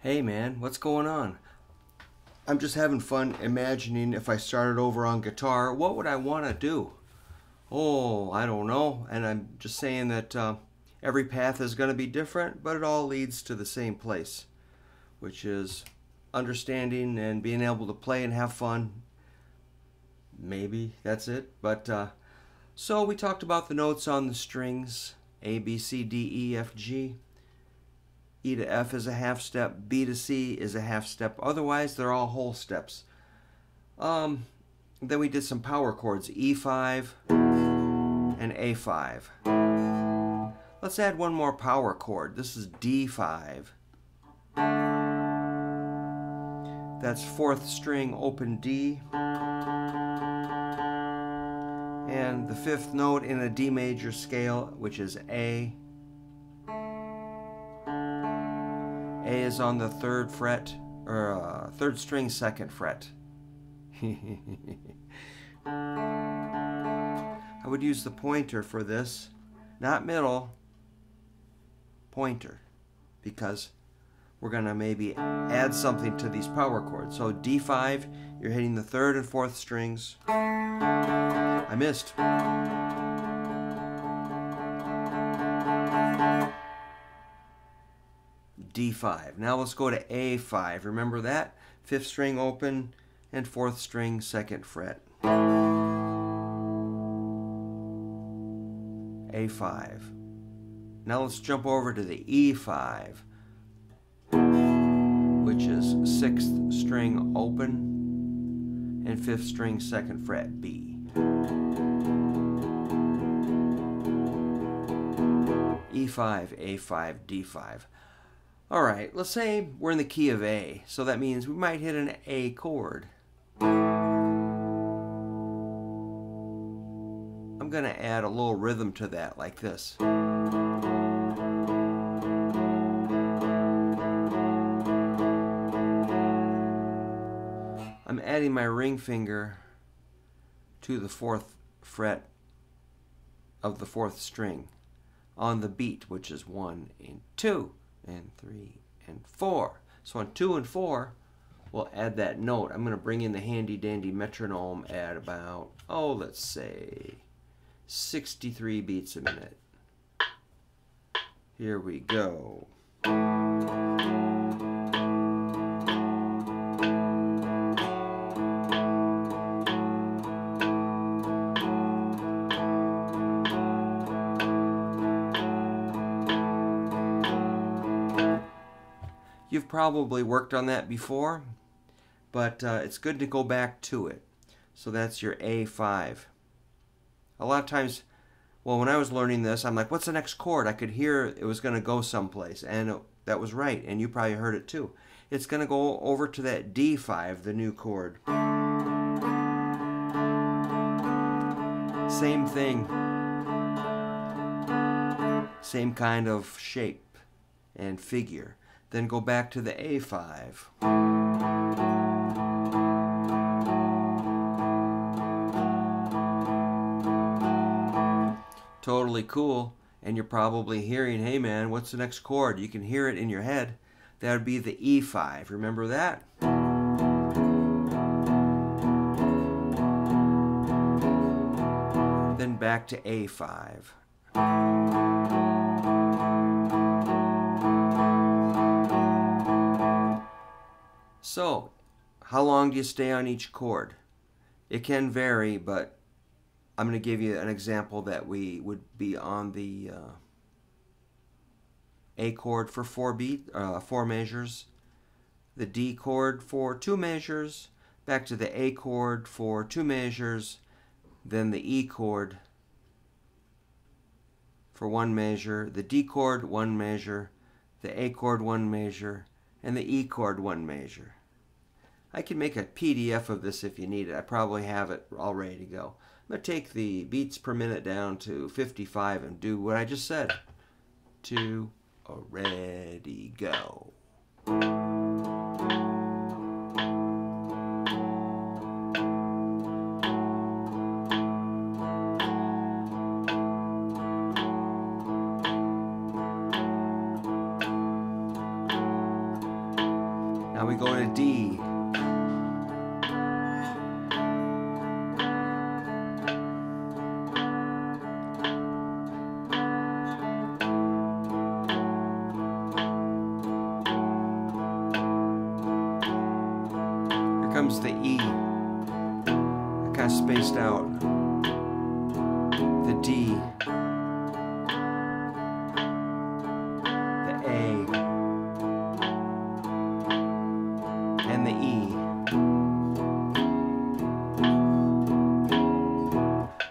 Hey man, what's going on? I'm just having fun imagining if I started over on guitar, what would I want to do? Oh, I don't know. And I'm just saying that every path is going to be different, but it all leads to the same place, which is understanding and being able to play and have fun. Maybe that's it. But so we talked about the notes on the strings: A, B, C, D, E, F, G. E to F is a half step, B to C is a half step. Otherwise, they're all whole steps. Then we did some power chords, E5 and A5. Let's add one more power chord. This is D5. That's fourth string open D. And the fifth note in a D major scale, which is A. A is on the third fret, or third string, second fret. I would use the pointer for this, not middle, pointer, because we're going to maybe add something to these power chords. So D5, you're hitting the third and fourth strings. I missed. D5. Now let's go to A5. Remember that? Fifth string open and fourth string second fret. A5. Now let's jump over to the E5, which is sixth string open and fifth string second fret, B. E5, A5, D5. All right, let's say we're in the key of A, so that means we might hit an A chord. I'm going to add a little rhythm to that, like this. I'm adding my ring finger to the fourth fret of the fourth string on the beat, which is 1 and 2. And 3 and 4. So on 2 and 4, we'll add that note. I'm going to bring in the handy dandy metronome at about, let's say 63 beats a minute. Here we go. You've probably worked on that before, but it's good to go back to it. So that's your A5. A lot of times, well, when I was learning this, I'm like, what's the next chord? I could hear it was going to go someplace, and that was right, and you probably heard it too. It's going to go over to that D5, the new chord. Same thing. Same kind of shape and figure. Then go back to the A5. Totally cool. And you're probably hearing, hey man, what's the next chord? You can hear it in your head. That would be the E5. Remember that? Then back to A5. So, how long do you stay on each chord? It can vary, but I'm going to give you an example that we would be on the A chord for 4 measures, the D chord for 2 measures, back to the A chord for 2 measures, then the E chord for 1 measure, the D chord 1 measure, the A chord 1 measure, and the E chord 1 measure. I can make a PDF of this if you need it. I probably have it all ready to go. I'm going to take the beats per minute down to 55 and do what I just said. 2, ready, go. Now we go to D. Here comes the E. I kind of spaced out. The D. The A. And the E.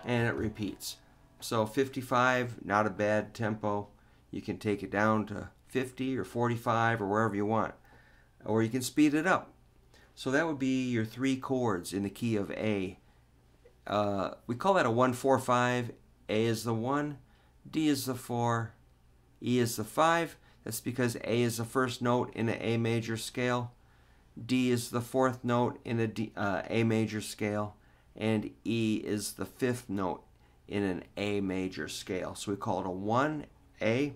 And it repeats. So 55, not a bad tempo. You can take it down to 50 or 45 or wherever you want. Or you can speed it up. So that would be your 3 chords in the key of A. We call that a 1-4-5. A is the 1, D is the 4, E is the 5. That's because A is the first note in an A major scale. D is the 4th note in a A major scale, and E is the 5th note in an A major scale. So we call it a 1 A,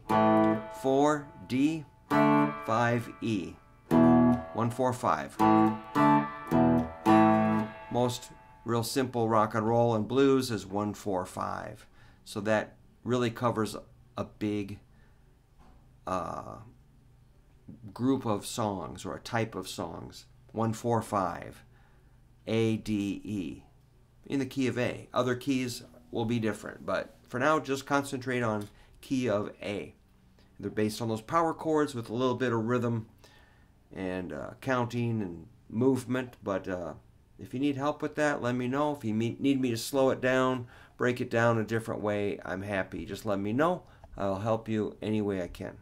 4 D, 5 E. 1-4-5. Most real simple rock and roll and blues is 1-4-5. So that really covers a big group of songs or a type of songs. 1-4-5, A, D, E, in the key of A. Other keys will be different, but for now just concentrate on key of A. They're based on those power chords with a little bit of rhythm and counting and movement, but if you need help with that, let me know. If you need me to slow it down, break it down a different way, I'm happy. Just let me know. I'll help you any way I can.